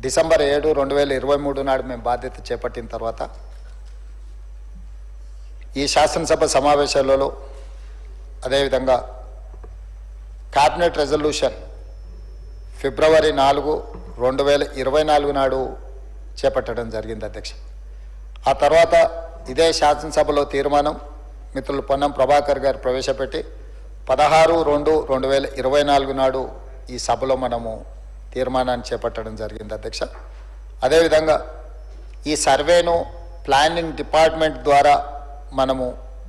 December 7, 2023 నాడు మేము బాధ్యత చేపట్టిన తర్వాత ఈ శాసనసభ సమావేశాలలో అదేవిధంగా క్యాబినెట్ రెజల్యూషన్ ఫిబ్రవరి 4, 2024 నాడు చేపట్టడం జరిగింది అధ్యక్ష. ఆ తర్వాత ఇదే శాసనసభలో తీర్మానం మిత్రులు పొన్నం ప్రభాకర్ గారు ప్రవేశపెట్టి 16/2/2024 నాడు ఈ సభలో మనము తీర్మానాన్ని చేపట్టడం జరిగింది అధ్యక్ష. అదేవిధంగా ఈ సర్వేను ప్లానింగ్ డిపార్ట్మెంట్ ద్వారా మనము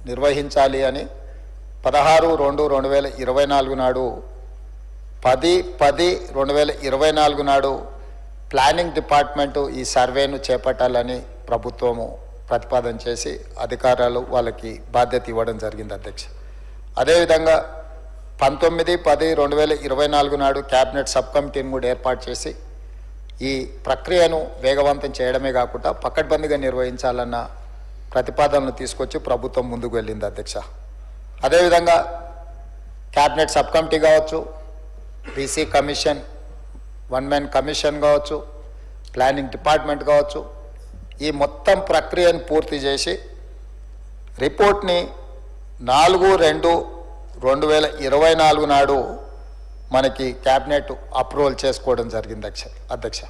నిర్వహించాలి అని 16/2/2024 నాడు 10/10/2024 నాడు ప్లానింగ్ డిపార్ట్మెంటు ఈ సర్వేను చేపట్టాలని ప్రభుత్వము ప్రతిపాదన చేసి అధికారులు వాళ్ళకి బాధ్యత ఇవ్వడం జరిగింది అధ్యక్ష. అదేవిధంగా 19/10/2024 నాడు క్యాబినెట్ సబ్ కమిటీని కూడా ఏర్పాటు చేసి ఈ ప్రక్రియను వేగవంతం చేయడమే కాకుండా పకడ్బందీగా నిర్వహించాలన్న ప్రతిపాదనలు తీసుకొచ్చి ప్రభుత్వం ముందుకు వెళ్ళింది అధ్యక్ష. అదేవిధంగా క్యాబినెట్ సబ్ కమిటీ కావచ్చు, బీసీ కమిషన్, 1 మ్యాన్ కమిషన్ కావచ్చు, ప్లానింగ్ డిపార్ట్మెంట్ కావచ్చు, ఈ మొత్తం ప్రక్రియను పూర్తి చేసి రిపోర్ట్ని 4/2/2024 నాడు మనకి క్యాబినెట్ అప్రూవల్ చేసుకోవడం జరిగింది అధ్యక్ష.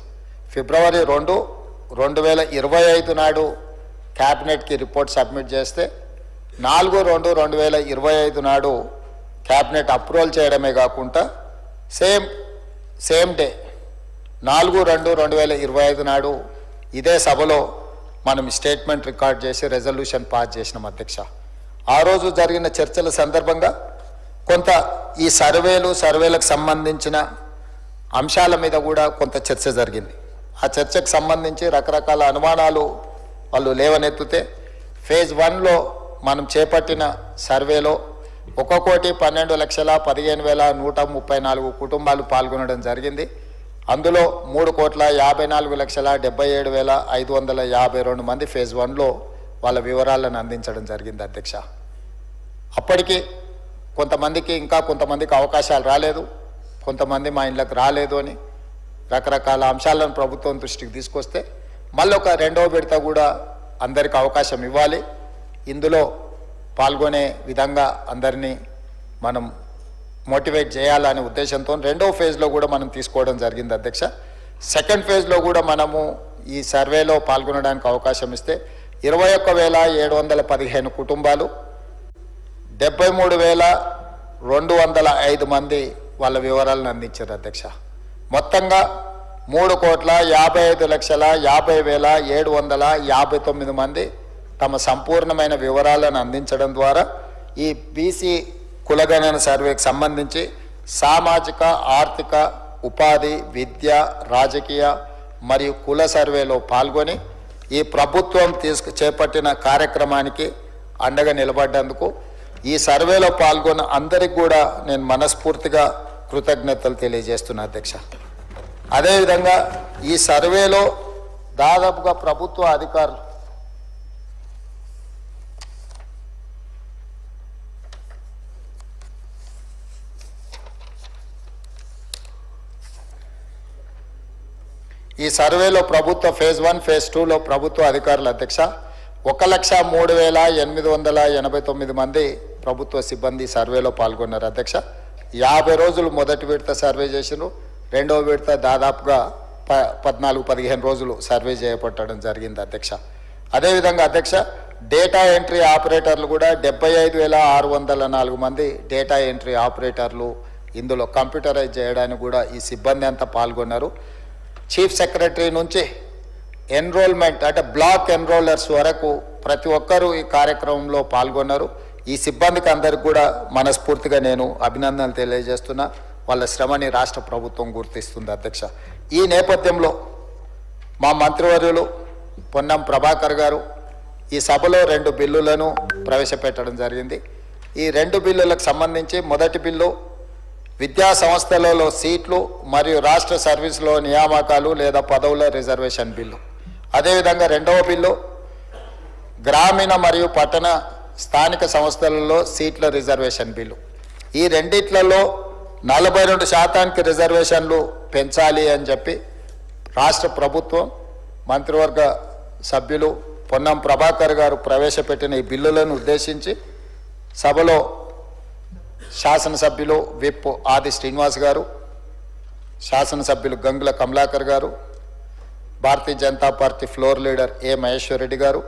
ఫిబ్రవరి 2, 2025 నాడు క్యాబినెట్కి రిపోర్ట్ సబ్మిట్ చేస్తే 4/2/2025 నాడు క్యాబినెట్ అప్రూవల్ చేయడమే కాకుండా సేమ్ డే 4/2/2025 నాడు ఇదే సభలో మనం స్టేట్మెంట్ రికార్డ్ చేసి రెజల్యూషన్ పాస్ చేసినాం అధ్యక్ష. ఆ రోజు జరిగిన చర్చల సందర్భంగా కొంత ఈ సర్వేలకు సంబంధించిన అంశాల మీద కూడా కొంత చర్చ జరిగింది. ఆ చర్చకు సంబంధించి రకరకాల అనుమానాలు వాళ్ళు లేవనెత్తితే ఫేజ్ 1లో మనం చేపట్టిన సర్వేలో 1,12,15,134 కుటుంబాలు పాల్గొనడం జరిగింది. అందులో 3,54,77,552 మంది ఫేజ్ 1లో వాళ్ళ వివరాలను అందించడం జరిగింది అధ్యక్ష. అప్పటికి కొంతమందికి అవకాశాలు రాలేదు, కొంతమంది మా ఇళ్ళకి రాలేదు అని రకరకాల అంశాలను ప్రభుత్వం దృష్టికి తీసుకొస్తే మళ్ళీ ఒక 2వ విడత కూడా అందరికి అవకాశం ఇవ్వాలి, ఇందులో పాల్గొనే విధంగా అందరినీ మనం మోటివేట్ చేయాలనే ఉద్దేశంతో 2వ ఫేజ్లో కూడా మనం తీసుకోవడం జరిగింది అధ్యక్ష. సెకండ్ ఫేజ్లో కూడా మనము ఈ సర్వేలో పాల్గొనడానికి అవకాశం ఇస్తే 21,715 కుటుంబాలు 73,205 మంది వాళ్ళ వివరాలను అందించారు అధ్యక్ష. మొత్తంగా 3,55,50,759 మంది తమ సంపూర్ణమైన వివరాలను అందించడం ద్వారా ఈ బీసీ కులగణన సర్వేకి సంబంధించి సామాజిక, ఆర్థిక, ఉపాధి, విద్య, రాజకీయ మరియు కుల సర్వేలో పాల్గొని ఈ ప్రభుత్వం చేపట్టిన కార్యక్రమానికి అండగా నిలబడ్డందుకు ఈ సర్వేలో పాల్గొన్న అందరికి కూడా నేను మనస్ఫూర్తిగా కృతజ్ఞతలు తెలియజేస్తున్నా అధ్యక్ష. అదేవిధంగా ఈ సర్వేలో దాదాపుగా ప్రభుత్వ అధికారులు ఈ సర్వేలో ప్రభుత్వ ఫేజ్ 1, ఫేజ్ 2లో ప్రభుత్వ అధికారులు అధ్యక్ష 1,03,889 మంది ప్రభుత్వ సిబ్బంది సర్వేలో పాల్గొన్నారు అధ్యక్ష. 50 రోజులు మొదటి విడత సర్వే చేసినారు, 2వ విడత దాదాపుగా 14-15 రోజులు సర్వే చేపట్టడం జరిగింది అధ్యక్ష. అదేవిధంగా అధ్యక్ష డేటా ఎంట్రీ ఆపరేటర్లు కూడా 75,604 మంది డేటా ఎంట్రీ ఆపరేటర్లు ఇందులో కంప్యూటరైజ్ చేయడానికి కూడా ఈ సిబ్బంది అంతా పాల్గొన్నారు. చీఫ్ సెక్రటరీ నుంచి ఎన్రోల్మెంట్ అంటే బ్లాక్ ఎన్రోలర్స్ వరకు ప్రతి ఒక్కరూ ఈ కార్యక్రమంలో పాల్గొన్నారు. ఈ సిబ్బందికి అందరికి కూడా మనస్ఫూర్తిగా నేను అభినందనలు తెలియజేస్తున్నా. వాళ్ళ శ్రమని రాష్ట్ర ప్రభుత్వం గుర్తిస్తుంది అధ్యక్ష. ఈ నేపథ్యంలో మా మంత్రివర్యులు పొన్నం ప్రభాకర్ గారు ఈ సభలో 2 బిల్లులను ప్రవేశపెట్టడం జరిగింది. ఈ 2 బిల్లులకు సంబంధించి మొదటి బిల్లు విద్యా సంస్థలలో సీట్లు మరియు రాష్ట్ర సర్వీసులో నియామకాలు లేదా పదవుల రిజర్వేషన్ బిల్లు. అదేవిధంగా 2వ బిల్లు గ్రామీణ మరియు పట్టణ స్థానిక సంస్థలలో సీట్ల రిజర్వేషన్ బిల్లు. ఈ రెండిట్లలో 42% రిజర్వేషన్లు పెంచాలి అని చెప్పి రాష్ట్ర ప్రభుత్వం మంత్రివర్గ సభ్యులు పొన్నం ప్రభాకర్ గారు ప్రవేశపెట్టిన ఈ బిల్లులను ఉద్దేశించి సభలో శాసనసభ్యులు విప్ ఆది శ్రీనివాస్ గారు, శాసనసభ్యులు గంగుల కమలాకర్ గారు, Bharatiya Janata party floor leader ఏ మహేశ్వర్ రెడ్డి గారు,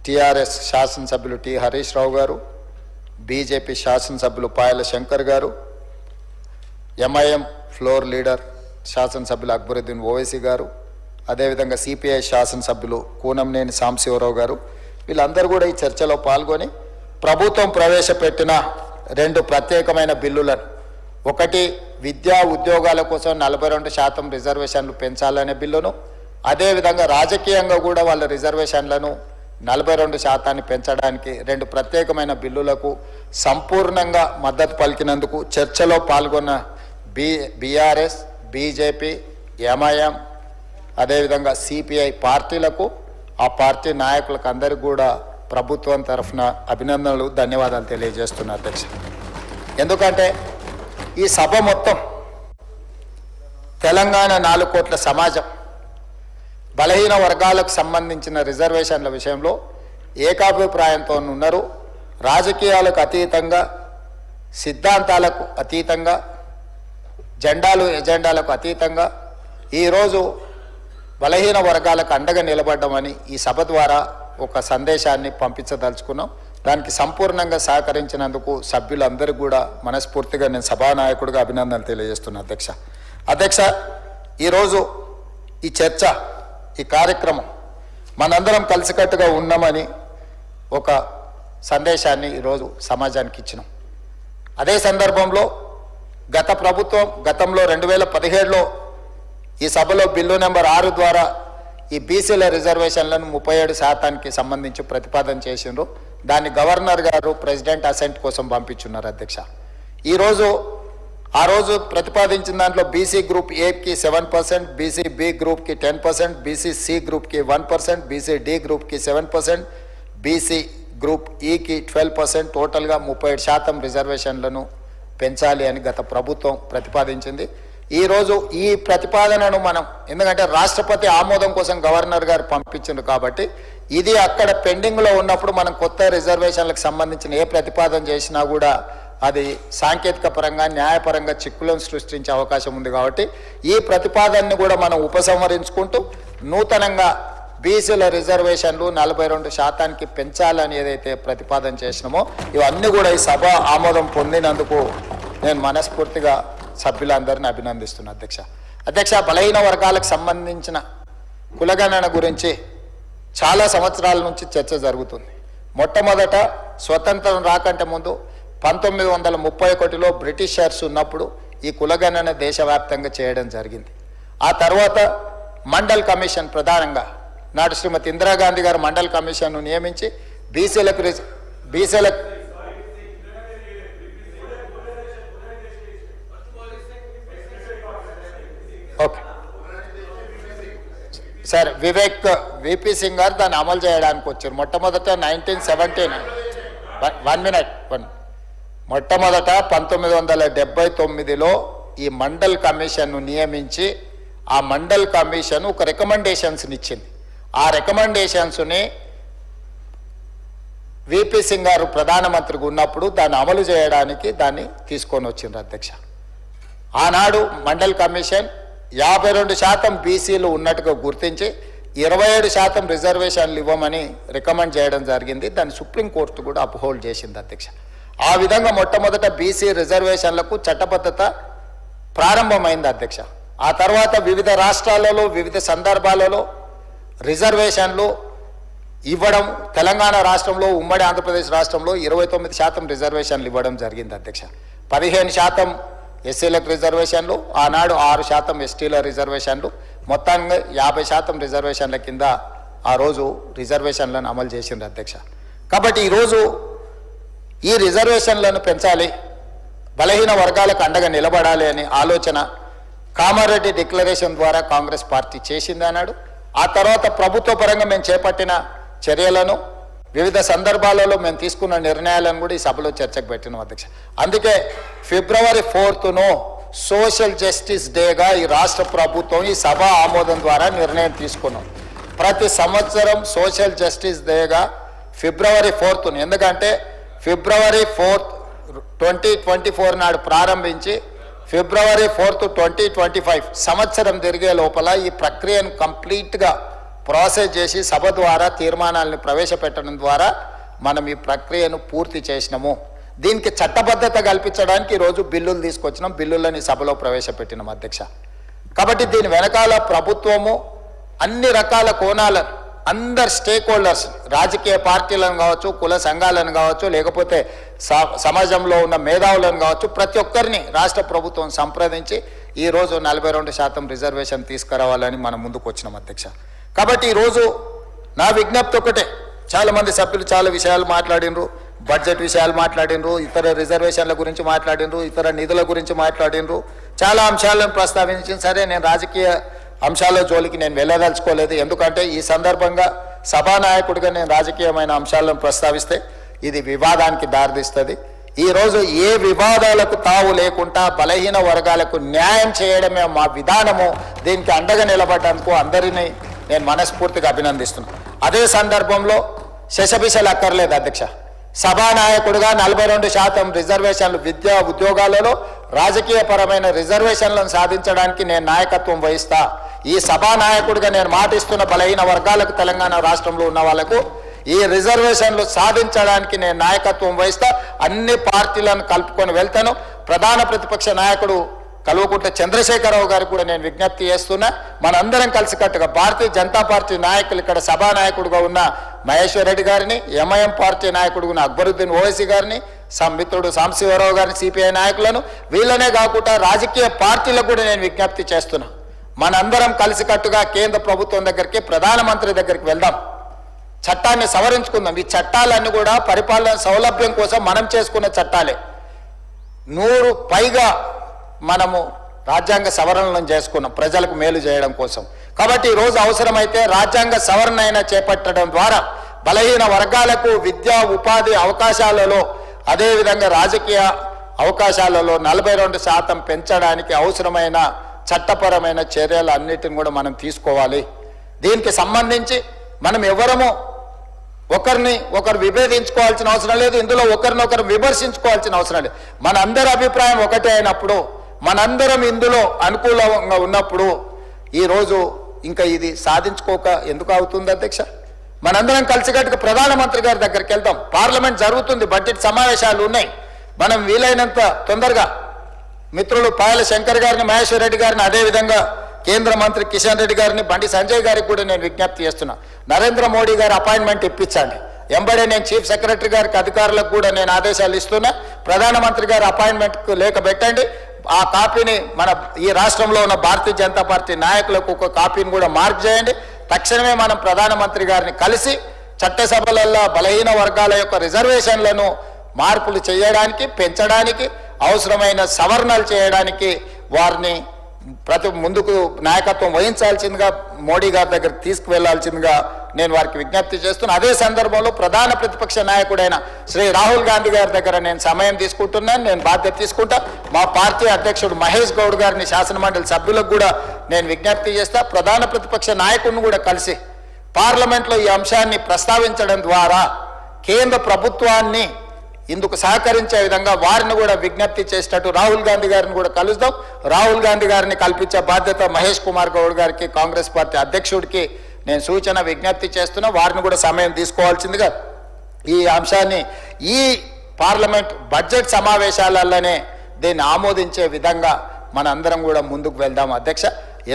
టీఆర్ఎస్ శాసనసభ్యులు టి హరీష్ రావు గారు, బీజేపీ శాసనసభ్యులు పాయల శంకర్ గారు, ఎంఐఎం ఫ్లోర్ లీడర్ శాసనసభ్యులు అక్బరుద్దీన్ ఓవైసీ గారు, అదేవిధంగా సిపిఐ శాసనసభ్యులు కూనంనేని సాంబశివరావు గారు, వీళ్ళందరూ కూడా ఈ చర్చలో పాల్గొని ప్రభుత్వం ప్రవేశపెట్టిన 2 ప్రత్యేకమైన బిల్లులను, ఒకటి విద్యా ఉద్యోగాల కోసం 42% రిజర్వేషన్లు పెంచాలనే బిల్లును, అదేవిధంగా రాజకీయంగా కూడా వాళ్ళ రిజర్వేషన్లను 42% పెంచడానికి 2 ప్రత్యేకమైన బిల్లులకు సంపూర్ణంగా మద్దతు పలికినందుకు చర్చలో పాల్గొన్న బీఆర్ఎస్, బీజేపీ, ఎంఐఎం, అదేవిధంగా సిపిఐ పార్టీలకు, ఆ పార్టీ నాయకులకు అందరికీ కూడా ప్రభుత్వం తరఫున అభినందనలు, ధన్యవాదాలు తెలియజేస్తున్నా అధ్యక్ష. ఎందుకంటే ఈ సభ మొత్తం తెలంగాణ 4 కోట్ల సమాజం బలహీన వర్గాలకు సంబంధించిన రిజర్వేషన్ల విషయంలో ఏకాభిప్రాయంతో ఉన్నారు. రాజకీయాలకు అతీతంగా, సిద్ధాంతాలకు అతీతంగా, ఎజెండాలకు అతీతంగా ఈరోజు బలహీన వర్గాలకు అండగా నిలబడ్డామని ఈ సభ ద్వారా ఒక సందేశాన్ని పంపించదలుచుకున్నాం. దానికి సంపూర్ణంగా సహకరించినందుకు సభ్యులందరికీ కూడా మనస్ఫూర్తిగా నేను సభానాయకుడిగా అభినందనలు తెలియజేస్తున్నా అధ్యక్ష. ఈరోజు ఈ చర్చ, ఈ కార్యక్రమం మనందరం కలిసికట్టుగా ఉన్నామని ఒక సందేశాన్ని ఈరోజు సమాజానికి ఇచ్చినాం. అదే సందర్భంలో గత ప్రభుత్వం గతంలో 2017లో ఈ సభలో బిల్లు నెంబర్ 6 ద్వారా ఈ బీసీల రిజర్వేషన్లను 37% సంబంధించి ప్రతిపాదన చేసిండ్రు. దాన్ని గవర్నర్ గారు ప్రెసిడెంట్ అసెంట్ కోసం పంపించున్నారు అధ్యక్ష. ఆ రోజు ప్రతిపాదించిన దాంట్లో బీసీ గ్రూప్ ఏకి 7%, బీసీ బి గ్రూప్కి 10%, బీసీ సి గ్రూప్కి 1%, బీసీ డి గ్రూప్కి 7%, బీసీ గ్రూప్ ఈకి 12%, టోటల్గా 37% రిజర్వేషన్లను పెంచాలి అని గత ప్రభుత్వం ప్రతిపాదించింది. ఈరోజు ఈ ప్రతిపాదనను మనం, ఎందుకంటే రాష్ట్రపతి ఆమోదం కోసం గవర్నర్ గారు పంపించింది కాబట్టి ఇది అక్కడ పెండింగ్లో ఉన్నప్పుడు మనం కొత్త రిజర్వేషన్లకు సంబంధించిన ఏ ప్రతిపాదన చేసినా కూడా అది సాంకేతిక పరంగా, న్యాయపరంగా చిక్కులను సృష్టించే అవకాశం ఉంది. కాబట్టి ఈ ప్రతిపాదనని కూడా మనం ఉపసంహరించుకుంటూ నూతనంగా బీసీల రిజర్వేషన్లు 42% పెంచాలని ఏదైతే ప్రతిపాదన చేసినామో ఇవన్నీ కూడా ఈ సభ ఆమోదం పొందినందుకు నేను మనస్ఫూర్తిగా సభ్యులందరినీ అభినందిస్తున్నా అధ్యక్ష. బలహీన వర్గాలకు సంబంధించిన కులగణన గురించి చాలా సంవత్సరాల నుంచి చర్చ జరుగుతుంది. మొట్టమొదట స్వతంత్రం రాకంటే ముందు 1931లో బ్రిటిషర్స్ ఉన్నప్పుడు ఈ కులగణన దేశవ్యాప్తంగా చేయడం జరిగింది. ఆ తర్వాత మండల్ కమిషన్, ప్రధానంగా నాడు శ్రీమతి ఇందిరాగాంధీ గారు మండల్ కమిషన్ను నియమించి బీసీలకు ఓకే సార్, విపి సింగ్ గారు దాన్ని అమలు చేయడానికి వచ్చారు. మొట్టమొదట 1917 మొట్టమొదట 1979లో ఈ మండల్ కమిషన్ను నియమించి ఆ మండల్ కమిషన్ ఒక రికమెండేషన్స్ని ఇచ్చింది. ఆ రికమెండేషన్స్ని విపి సింగ్ గారు ప్రధానమంత్రిగా ఉన్నప్పుడు దాన్ని అమలు చేయడానికి దాన్ని తీసుకొని వచ్చిండ్రు అధ్యక్ష. ఆనాడు మండల్ కమిషన్ 52% బీసీలు ఉన్నట్టుగా గుర్తించి 27% రిజర్వేషన్లు ఇవ్వమని రికమెండ్ చేయడం జరిగింది. దాన్ని సుప్రీంకోర్టు కూడా అప్హోల్డ్ చేసింది అధ్యక్ష. ఆ విధంగా మొట్టమొదట బీసీ రిజర్వేషన్లకు చట్టబద్ధత ప్రారంభమైంది అధ్యక్ష. ఆ తర్వాత వివిధ రాష్ట్రాలలో వివిధ సందర్భాలలో రిజర్వేషన్లు ఇవ్వడం, తెలంగాణ రాష్ట్రంలో, ఉమ్మడి ఆంధ్రప్రదేశ్ రాష్ట్రంలో 29% రిజర్వేషన్లు ఇవ్వడం జరిగింది అధ్యక్ష. 15% ఎస్సీలకు రిజర్వేషన్లు, ఆనాడు 6% ఎస్టీల రిజర్వేషన్లు, మొత్తంగా 50% రిజర్వేషన్ల కింద ఆ రోజు రిజర్వేషన్లను అమలు చేసింది అధ్యక్ష. కాబట్టి ఈరోజు ఈ రిజర్వేషన్లను పెంచాలి, బలహీన వర్గాలకు అండగా నిలబడాలి అనే ఆలోచన కామారెడ్డి డిక్లరేషన్ ద్వారా కాంగ్రెస్ పార్టీ చేసింది అన్నాడు. ఆ తర్వాత ప్రభుత్వ పరంగా మేము చేపట్టిన చర్యలను వివిధ సందర్భాలలో మేము తీసుకున్న నిర్ణయాలను కూడా ఈ సభలో చర్చకు పెట్టినాం అధ్యక్ష. అందుకే ఫిబ్రవరి 4ను సోషల్ జస్టిస్ డేగా ఈ రాష్ట్ర ప్రభుత్వం ఈ సభ ఆమోదం ద్వారా నిర్ణయం తీసుకున్నాం. ప్రతి సంవత్సరం సోషల్ జస్టిస్ డేగా ఫిబ్రవరి 4ను, ఎందుకంటే ఫిబ్రవరి 4, 2024 నాడు ప్రారంభించి ఫిబ్రవరి 4, 2025 సంవత్సరం తిరిగే లోపల ఈ ప్రక్రియను కంప్లీట్గా ప్రాసెస్ చేసి సభ ద్వారా తీర్మానాలను ప్రవేశపెట్టడం ద్వారా మనం ఈ ప్రక్రియను పూర్తి చేసినాము. దీనికి చట్టబద్ధత కల్పించడానికి ఈరోజు బిల్లులు తీసుకొచ్చినాం, బిల్లులని సభలో ప్రవేశపెట్టినాం అధ్యక్ష. కాబట్టి దీని వెనకాల ప్రభుత్వము అన్ని రకాల కోణాలను, అందరు స్టేక్ హోల్డర్స్, రాజకీయ పార్టీలను కావచ్చు, కుల సంఘాలను కావచ్చు, లేకపోతే సమాజంలో ఉన్న మేధావులను కావచ్చు, ప్రతి ఒక్కరిని రాష్ట్ర ప్రభుత్వం సంప్రదించి ఈరోజు 42% రిజర్వేషన్ తీసుకురావాలని మనం ముందుకు వచ్చినాం అధ్యక్ష. కాబట్టి ఈరోజు నా విజ్ఞప్తి ఒకటే, చాలామంది సభ్యులు చాలా విషయాలు మాట్లాడినరు, బడ్జెట్ విషయాలు మాట్లాడినరు, ఇతర రిజర్వేషన్ల గురించి మాట్లాడినరు, ఇతర నిధుల గురించి మాట్లాడినరు, చాలా అంశాలను ప్రస్తావించిన. సరే, నేను రాజకీయ అంశాల జోలికి నేను వెళ్ళదలుచుకోలేదు, ఎందుకంటే ఈ సందర్భంగా సభానాయకుడిగా నేను రాజకీయమైన అంశాలను ప్రస్తావిస్తే ఇది వివాదానికి దారితీస్తుంది. ఈరోజు ఏ వివాదాలకు తావు లేకుండా బలహీన వర్గాలకు న్యాయం చేయడమే మా విధానము. దీనికి అండగా నిలబడడానికి అందరినీ నేను మనస్ఫూర్తిగా అభినందిస్తున్నాను. అదే సందర్భంలో శశబిషలు అక్కర్లేదు అధ్యక్ష. సభానాయకుడిగా 42% రిజర్వేషన్లు విద్యా ఉద్యోగాలలో రాజకీయపరమైన రిజర్వేషన్లను సాధించడానికి నేను నాయకత్వం వహిస్తా. ఈ సభానాయకుడిగా నేను మాటిస్తున్న బలహీన వర్గాలకు, తెలంగాణ రాష్ట్రంలో ఉన్న వాళ్లకు ఈ రిజర్వేషన్లు సాధించడానికి నేను నాయకత్వం వహిస్తా. అన్ని పార్టీలను కలుపుకొని వెళ్తాను. ప్రధాన ప్రతిపక్ష నాయకుడు కల్వకుంట్ల చంద్రశేఖరరావు గారికి కూడా నేను విజ్ఞప్తి చేస్తున్నా, మనందరం కలిసికట్టుగా భారతీయ జనతా పార్టీ నాయకులు, ఇక్కడ సభానాయకుడిగా ఉన్న మహేశ్వర్ రెడ్డి గారిని, ఎంఐఎం పార్టీ నాయకుడు ఉన్న అక్బరుద్దీన్ ఓవైసీ గారిని, మిత్రుడు సాంబశివరావు గారిని, సిపిఐ నాయకులను, వీళ్ళనే కాకుండా రాజకీయ పార్టీలకు కూడా నేను విజ్ఞప్తి చేస్తున్నా. మనందరం కలిసికట్టుగా కేంద్ర ప్రభుత్వం దగ్గరికి, ప్రధానమంత్రి దగ్గరికి వెళ్దాం, చట్టాన్ని సవరించుకుందాం. ఈ చట్టాలన్నీ కూడా పరిపాలన సౌలభ్యం కోసం మనం చేసుకున్న చట్టాలే. 100 పైగా మనము రాజ్యాంగ సవరణలను చేసుకున్నాం ప్రజలకు మేలు చేయడం కోసం. కాబట్టి ఈరోజు అవసరమైతే రాజ్యాంగ సవరణ అయినా చేపట్టడం ద్వారా బలహీన వర్గాలకు విద్యా ఉపాధి అవకాశాలలో, అదేవిధంగా రాజకీయ అవకాశాలలో 42% పెంచడానికి అవసరమైన చట్టపరమైన చర్యలు అన్నిటిని కూడా మనం తీసుకోవాలి. దీనికి సంబంధించి మనం ఎవరము ఒకరిని ఒకరు విభేదించుకోవాల్సిన అవసరం లేదు, ఇందులో ఒకరినొకరు విమర్శించుకోవాల్సిన అవసరం లేదు. మన అందరి అభిప్రాయం ఒకటే అయినప్పుడు, మనందరం ఇందులో అనుకూలంగా ఉన్నప్పుడు ఈరోజు ఇంకా ఇది సాధించుకోక ఎందుకు అవుతుంది అధ్యక్ష? మనందరం కలిసికట్టుగా ప్రధానమంత్రి గారి దగ్గరికి వెళ్దాం. పార్లమెంట్ జరుగుతుంది, బడ్జెట్ సమావేశాలు ఉన్నాయి. మనం వీలైనంత తొందరగా మిత్రులు పాయల శంకర్ గారిని, మహేశ్వర్ రెడ్డి గారిని, అదేవిధంగా కేంద్ర మంత్రి కిషన్ రెడ్డి గారిని, బండి సంజయ్ గారికి కూడా నేను విజ్ఞప్తి చేస్తున్నా, నరేంద్ర మోడీ గారి అపాయింట్మెంట్ ఇప్పించండి. ఎంబడే నేను చీఫ్ సెక్రటరీ గారికి, అధికారులకు కూడా నేను ఆదేశాలు ఇస్తున్నా, ప్రధానమంత్రి గారి అపాయింట్మెంట్కు లేఖ పెట్టండి. ఆ కాపీని మన ఈ రాష్ట్రంలో ఉన్న భారతీయ జనతా పార్టీ నాయకులకు ఒక కాపీని కూడా మార్క్ చేయండి. తక్షణమే మనం ప్రధానమంత్రి గారిని కలిసి చట్టసభలలో బలహీన వర్గాల యొక్క రిజర్వేషన్లను మార్పులు చేయడానికి, పెంచడానికి, అవసరమైన సవరణలు చేయడానికి వారిని ముందుకు నాయకత్వం వహించాల్సిందిగా మోడీ గారి దగ్గరికి తీసుకువెళ్లాల్సిందిగా నేను వారికి విజ్ఞప్తి చేస్తున్నా. అదే సందర్భంలో ప్రధాన ప్రతిపక్ష నాయకుడైన శ్రీ రాహుల్ గాంధీ గారి దగ్గర నేను సమయం తీసుకుంటున్నాను, నేను బాధ్యత తీసుకుంటా. మా పార్టీ అధ్యక్షుడు మహేష్ గౌడ్ గారిని, శాసనమండలి సభ్యులకు కూడా నేను విజ్ఞప్తి చేస్తా. ప్రధాన ప్రతిపక్ష నాయకుడిని కూడా కలిసి పార్లమెంట్లో ఈ అంశాన్ని ప్రస్తావించడం ద్వారా కేంద్ర ప్రభుత్వాన్ని ఇందుకు సహకరించే విధంగా వారిని కూడా విజ్ఞప్తి చేసేటట్టు రాహుల్ గాంధీ గారిని కూడా కలుద్దాం. రాహుల్ గాంధీ గారిని కల్పించే బాధ్యత మహేష్ కుమార్ గౌడ్ గారికి, కాంగ్రెస్ పార్టీ అధ్యక్షుడికి నేను సూచన విజ్ఞప్తి చేస్తున్నా. వారిని కూడా సమయం తీసుకోవాల్సిందిగా ఈ అంశాన్ని ఈ పార్లమెంట్ బడ్జెట్ సమావేశాలలోనే దీన్ని ఆమోదించే విధంగా మన అందరం కూడా ముందుకు వెళ్దాం అధ్యక్ష.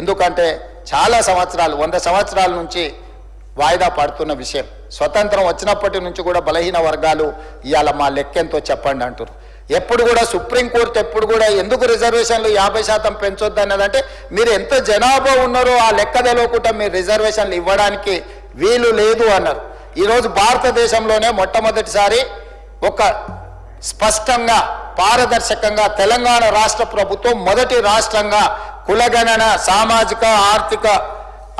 ఎందుకంటే చాలా సంవత్సరాలు, 100 సంవత్సరాల నుంచి వాయిదా పడుతున్న విషయం. స్వతంత్రం వచ్చినప్పటి నుంచి కూడా బలహీన వర్గాలు ఇవాళ మా లెక్కెంతో చెప్పండి అంటారు. ఎప్పుడు కూడా సుప్రీంకోర్టు ఎప్పుడు కూడా ఎందుకు రిజర్వేషన్లు 50% పెంచొద్దు అన్నదంటే, మీరు ఎంత జనాభా ఉన్నారో ఆ లెక్క తెలియకుండా మీరు రిజర్వేషన్లు ఇవ్వడానికి వీలు లేదు అన్నారు. ఈరోజు భారతదేశంలోనే మొట్టమొదటిసారి ఒక స్పష్టంగా పారదర్శకంగా తెలంగాణ రాష్ట్ర ప్రభుత్వం మొదటి రాష్ట్రంగా కులగణన, సామాజిక, ఆర్థిక,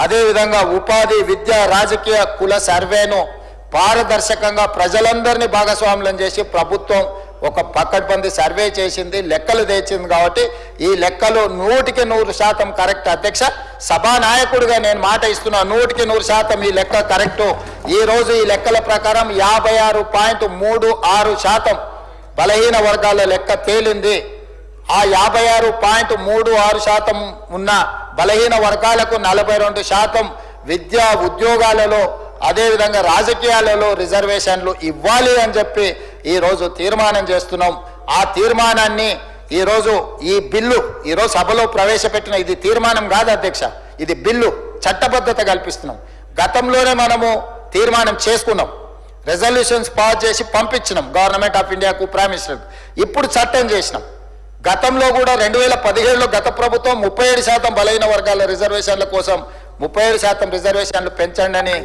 అదేవిధంగా ఉపాధి, విద్య, రాజకీయ, కుల సర్వేను పారదర్శకంగా ప్రజలందరినీ భాగస్వాములను చేసి ప్రభుత్వం ఒక పకడ్బందీ సర్వే చేసింది, లెక్కలు తెచ్చింది. కాబట్టి ఈ లెక్కలు 100% కరెక్ట్. అధ్యక్ష, సభానాయకుడిగా నేను మాట ఇస్తున్నా, 100% ఈ లెక్క కరెక్టు. ఈరోజు ఈ లెక్కల ప్రకారం 56.36% బలహీన వర్గాల లెక్క తేలింది. ఆ 56.36% ఉన్న బలహీన వర్గాలకు 42% విద్యా ఉద్యోగాలలో అదేవిధంగా రాజకీయాలలో రిజర్వేషన్లు ఇవ్వాలి అని చెప్పి ఈరోజు తీర్మానం చేస్తున్నాం. ఆ తీర్మానాన్ని ఈరోజు ఈ బిల్లు ఈరోజు సభలో ప్రవేశపెట్టిన ఇది తీర్మానం కాదు అధ్యక్ష, ఇది బిల్లు, చట్టబద్ధత కల్పిస్తున్నాం. గతంలోనే మనము తీర్మానం చేసుకున్నాం, రెజల్యూషన్స్ పాస్ చేసి పంపించినాం గవర్నమెంట్ ఆఫ్ ఇండియాకు, ప్రైమ్ మినిస్టర్కు. ఇప్పుడు చట్టం చేసినాం. గతంలో కూడా 2017లో గత ప్రభుత్వం 37% బలహీన వర్గాల రిజర్వేషన్ల కోసం 37% రిజర్వేషన్లు పెంచండి అని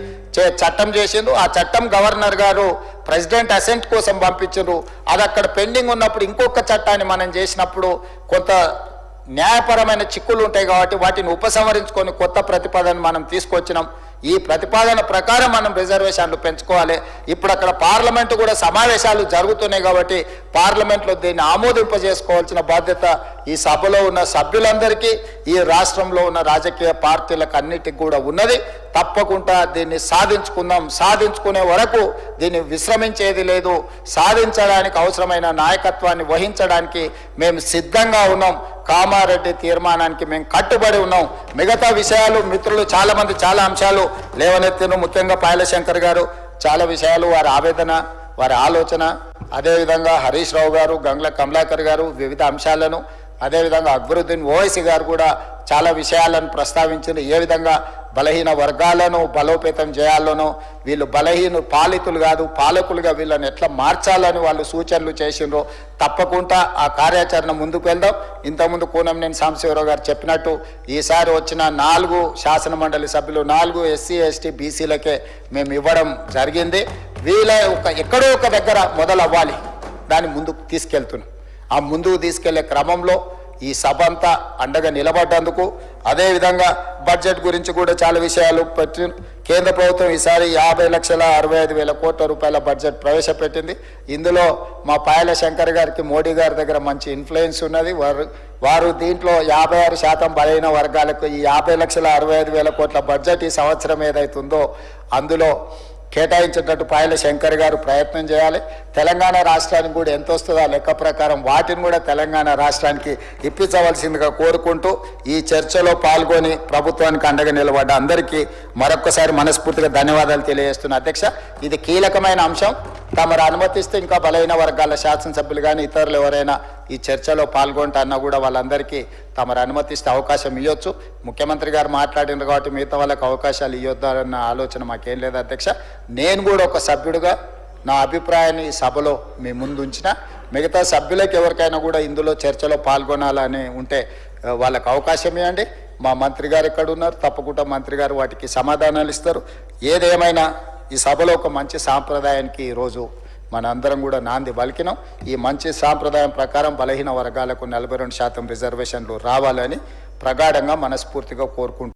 చట్టం చేసిండ్రు. ఆ చట్టం గవర్నర్ గారు ప్రెసిడెంట్ అసెంట్ కోసం పంపించారు. అది అక్కడ పెండింగ్ ఉన్నప్పుడు ఇంకొక చట్టాన్ని మనం చేసినప్పుడు కొంత న్యాయపరమైన చిక్కులు ఉంటాయి కాబట్టి వాటిని ఉపసంహరించుకొని కొత్త ప్రతిపాదన మనం తీసుకొచ్చినాం. ఈ ప్రతిపాదన ప్రకారం మనం రిజర్వేషన్లు పెంచుకోవాలి. ఇప్పుడు అక్కడ పార్లమెంటు కూడా సమావేశాలు జరుగుతున్నాయి కాబట్టి పార్లమెంట్లో దీన్ని ఆమోదింపజేసుకోవాల్సిన బాధ్యత ఈ సభలో ఉన్న సభ్యులందరికీ, ఈ రాష్ట్రంలో ఉన్న రాజకీయ పార్టీలకు అన్నిటికి కూడా ఉన్నది. తప్పకుండా దీన్ని సాధించుకుందాం. సాధించుకునే వరకు దీన్ని విశ్రమించేది లేదు. సాధించడానికి అవసరమైన నాయకత్వాన్ని వహించడానికి మేము సిద్ధంగా ఉన్నాం. కామారెడ్డి తీర్మానానికి మేము కట్టుబడి ఉన్నాం. మిగతా విషయాలు మిత్రులు చాలామంది చాలా అంశాలు లేవనెత్తిన, ముఖ్యంగా పాయలశంకర్ గారు చాలా విషయాలు, వారి ఆవేదన, వారి ఆలోచన, అదేవిధంగా హరీష్ రావు గారు, గంగ్ల కమలాకర్ గారు వివిధ అంశాలను, అదేవిధంగా అక్బరుద్దీన్ ఓవైసీ గారు కూడా చాలా విషయాలను ప్రస్తావించారు. ఏ విధంగా బలహీన వర్గాలను బలోపేతం చేయాలనో, వీళ్ళు బలహీన పాలితులు కాదు పాలకులుగా వీళ్ళని ఎట్లా మార్చాలని వాళ్ళు సూచనలు చేసిండ్రో తప్పకుండా ఆ కార్యాచరణ ముందుకు వెళ్దాం. ఇంతకుముందు కూనంనేని సాంబశివరావు గారు చెప్పినట్టు ఈసారి వచ్చిన 4 శాసనమండలి సభ్యులు 4 ఎస్సీ ఎస్టీ బీసీలకే మేము ఇవ్వడం జరిగింది. వీళ్ళ ఎక్కడో ఒక దగ్గర మొదలవ్వాలి, దాన్ని ముందుకు తీసుకెళ్తున్నాం. ఆ ముందుకు తీసుకెళ్లే క్రమంలో ఈ సభ అంతా అండగా నిలబడ్డందుకు, అదేవిధంగా బడ్జెట్ గురించి కూడా చాలా విషయాలు పెట్టి కేంద్ర ప్రభుత్వం ఈసారి 50,65,000 కోట్ల రూపాయల బడ్జెట్ ప్రవేశపెట్టింది. ఇందులో మా పాయల శంకర్ గారికి మోడీ గారి దగ్గర మంచి ఇన్ఫ్లుయెన్స్ ఉన్నది. వారు దీంట్లో 56% బలైన వర్గాలకు ఈ 50,65,000 కోట్ల బడ్జెట్ ఈ సంవత్సరం ఏదైతుందో అందులో కేటాయించేటట్టు పాయల శంకర్ గారు ప్రయత్నం చేయాలి. తెలంగాణ రాష్ట్రానికి కూడా ఎంత వస్తుందో ఆ లెక్క ప్రకారం వాటిని కూడా తెలంగాణ రాష్ట్రానికి ఇప్పించవలసిందిగా కోరుకుంటూ ఈ చర్చలో పాల్గొని ప్రభుత్వానికి అండగా నిలబడ్డ అందరికీ మరొక్కసారి మనస్ఫూర్తిగా ధన్యవాదాలు తెలియజేస్తున్నా. అధ్యక్ష, ఇది కీలకమైన అంశం. తమరు అనుమతిస్తే ఇంకా బలైన వర్గాల శాసనసభ్యులు కానీ ఇతరులు ఎవరైనా ఈ చర్చలో పాల్గొంటన్నా కూడా వాళ్ళందరికీ తమరు అనుమతిస్తే అవకాశం ఇవ్వచ్చు. ముఖ్యమంత్రి గారు మాట్లాడినారు కాబట్టి మిగతా వాళ్ళకి అవకాశాలు ఇవ్వద్దన్న ఆలోచన మాకేం లేదు అధ్యక్ష. నేను కూడా ఒక సభ్యుడిగా నా అభిప్రాయాన్ని ఈ సభలో మీ ముందు ఉంచిన, మిగతా సభ్యులకు ఎవరికైనా కూడా ఇందులో చర్చలో పాల్గొనాలని ఉంటే వాళ్ళకి అవకాశం ఇవ్వండి. మా మంత్రి గారు ఎక్కడ ఉన్నారు, తప్పకుండా మంత్రి గారు వాటికి సమాధానాలు ఇస్తారు. ఏదేమైనా ఈ సభలో ఒక మంచి సాంప్రదాయానికి ఈరోజు మనందరం కూడా నాంది పలికినాం. ఈ మంచి సాంప్రదాయం ప్రకారం బలహీన వర్గాలకు 42% రిజర్వేషన్లు రావాలని ప్రగాఢంగా మనస్ఫూర్తిగా కోరుకుంటున్నాం.